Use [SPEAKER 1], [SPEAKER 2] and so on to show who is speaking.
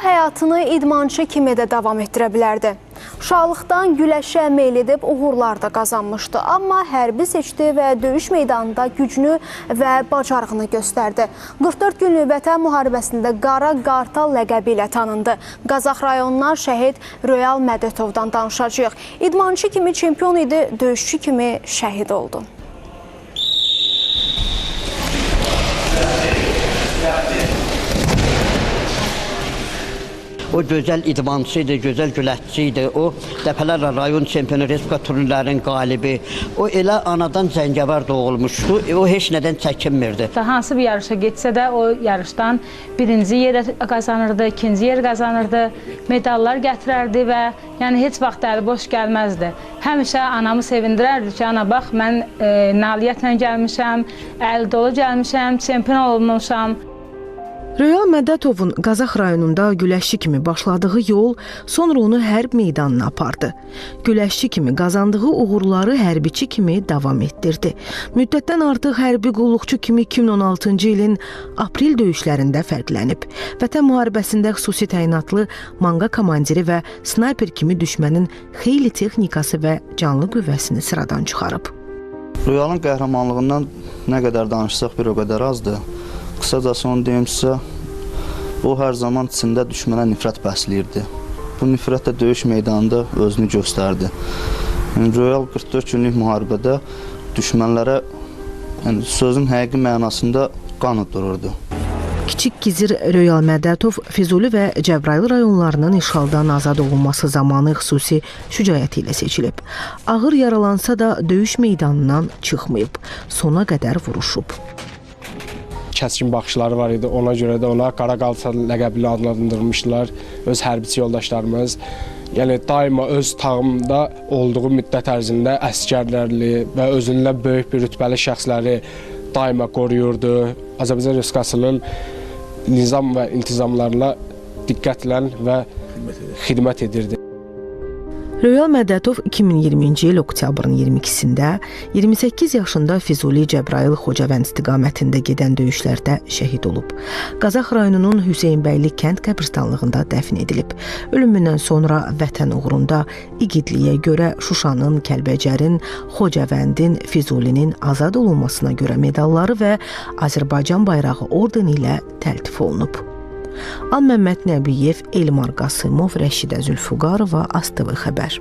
[SPEAKER 1] həyatını idmançı kimi də davam etdirə bilərdi. Uşaqlıqdan güləşə meyl edib uğurlar da qazanmışdı. Amma hərbi seçdi və döyüş meydanında gücünü və bacarığını göstərdi. 44 günlük Vətən müharibəsində Qara Qartal ləqəbi ilə tanındı. Qazax rayonundan şəhid Royal Mədətovdan danışacağıq. İdmançı kimi çempion idi, döyüşçü kimi şəhid oldu.
[SPEAKER 2] O gözəl idmançı idi, gözəl güləşçi idi. O dəfələrlə rayon çempionu, respublika turnirlərinin qalibi. O elə anadan Zəngəvar doğulmuşdu. O heç nədən çəkinmirdi.
[SPEAKER 3] Hansı bir yarışa getsə də o yarışdan birinci yer qazanırdı, ikinci yer qazanırdı, medallar gətirərdi və yəni heç vaxt əli boş gəlməzdi. Həmişə anamı sevindirərdi ki, ana bax mən nailiyyətlə gəlmişəm, əli dolu gəlmişəm, çempion olmuşam.
[SPEAKER 4] Royal Mədətovun Qazax rayonunda güləşçi kimi başladığı yol sonra onu hərb meydanına apardı. Güləşçi kimi qazandığı uğurları hərbiçi kimi davam etdirdi. Müddətdən artıq hərbi qulluqçu kimi 2016-cı ilin aprel döyüşlərində fərqlənib. Vətən müharibəsində xüsusi təyinatlı manqa komandiri və snayper kimi düşmənin xeyli texnikası və canlı qüvvəsini sıradan çıxarıb.
[SPEAKER 5] Royalın qəhrəmanlığından nə qədər danışsaq bir o qədər azdır. Qısacası onu deyim sizə, o hər zaman içində düşmənə nifrət bəsləyirdi. Bu nifrət də döyüş meydanında özünü göstərdi. Royal 44 günlük müharibədə düşmənlərə sözün həqiqi mənasında qan udururdu.
[SPEAKER 4] Kiçik Gizir Royal Mədətov Füzuli və Cəbrayıl rayonlarının işğaldan azad olunması zamanı xüsusi şücaəti ilə seçilib. Ağır yaralansa da döyüş meydanından çıxmayıb, sona qədər vuruşub.
[SPEAKER 6] Kəskin baxışları var idi. Ona görə də ona Qara Qartal ləqəbi ilə adlandırmışdılar öz hərbiçi yoldaşlarımız. Yəni daima öz tağımda olduğu müddət ərzində əsgərlərli və özündən böyük bir rütbəli şəxsləri daima qoruyurdu. Azərbaycan Respublikasının nizam və intizamlarına diqqətlə və xidmət edirdi.
[SPEAKER 4] Royal Mədətov 2020-ci il oktyabrın 22-sində 28 yaşında Füzuli Cəbrayıl Xocavənd istiqamətində gedən döyüşlərdə şəhid olub. Qazax rayonunun Hüseynbəyli kənd qəbirstanlığında dəfn edilib. Ölümündən sonra vətən uğrunda igidliyə görə Şuşanın, Kəlbəcərin, Xocavəndin, Füzulinin azad olunmasına görə medalları və Azərbaycan bayrağı ordeni ilə təltif olunub. An Məmməd Nəbiyev, Elmar Qasımov, Rəşidə Zülfüqarova, ASTV xəbər.